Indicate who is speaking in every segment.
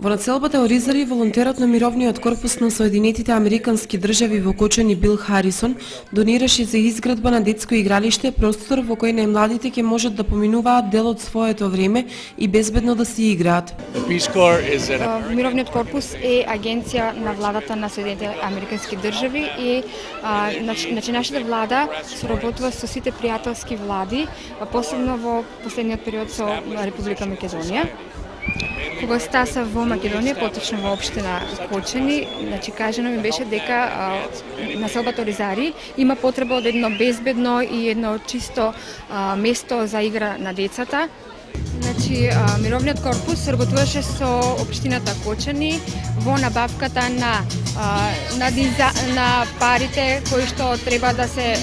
Speaker 1: Во населбата Оризари, волонтерот на Мировниот корпус на Соединетите Американски држави во Кочани Бил Харисон донираше за изградба на детско игралиште, простор во кој најмладите ќе можат да поминуваат дел од своето време и безбедно да си играат.
Speaker 2: Мировниот корпус е агенција на владата на Соединетите Американски држави и нашата влада соработува со сите пријателски влади, посебно во последниот период со Република Македонија. Кога стаса во Македонија, поточно во општина Кочани, кажано ми беше дека населбата Оризари има потреба од едно безбедно и едно чисто место за игра на децата. Мировниот корпус соработуваше со општината Кочани во набавката на парите кои што треба да се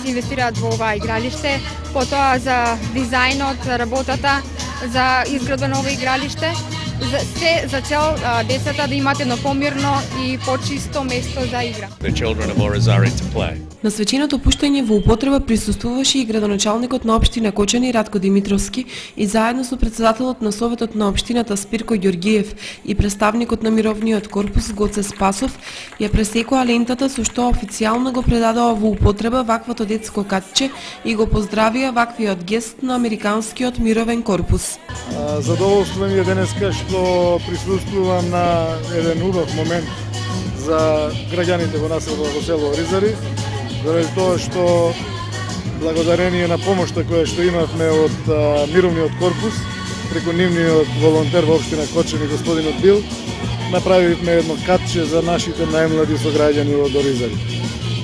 Speaker 2: инвестираат во ова игралиште, потоа за дизајнот, за работата, за изградба на ова игралиште, за цел децата да имаат едно помирно и почисто место за игра.
Speaker 1: На свеченото пуштање во употреба присуствуваше и градоначалникот на општина Кочани Ратко Димитровски и заедно со председателот на Советот на општината Спирко Ѓоргиев и представникот на Мировниот корпус Гоце Спасов ја пресекоа лентата со што официјално го предадоа во употреба ваквото детско катче и го поздравија ваквиот гест на Американскиот мировен корпус.
Speaker 3: Задоволство ми е денеска што присуствувам на еден убав момент за граѓаните во населбата во село Оризари, заради тоа што благодарение на помошта која што имавме од Мировниот корпус, преку нивниот волонтер во општина Кочани господинот Бил, направивме едно катче за нашите најмлади сограѓани од Оризари.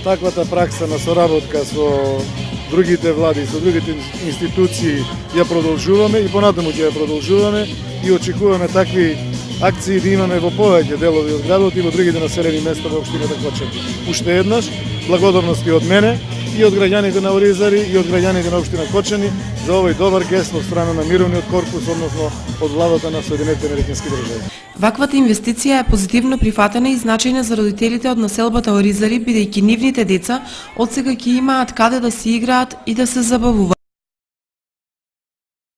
Speaker 3: Таквата пракса на соработка со другите влади, со другите институции ја продолжуваме и понатаму ќе ја продолжуваме и очекуваме такви акции да имаме во повеќе делови од градот и во другите населени места во општината Кочани. Уште еднаш, благодарности од мене и од граѓаните на Оризари и од граѓаните на општина Кочани за овој добар гест од страна на Мировниот корпус, односно од владата на Соединетите Американски држави.
Speaker 1: Ваквата инвестиција е позитивно прифатена и значајна за родителите од населбата Оризари, бидејќи нивните деца одсега ќе имаат каде да си играат и да се забавуваат.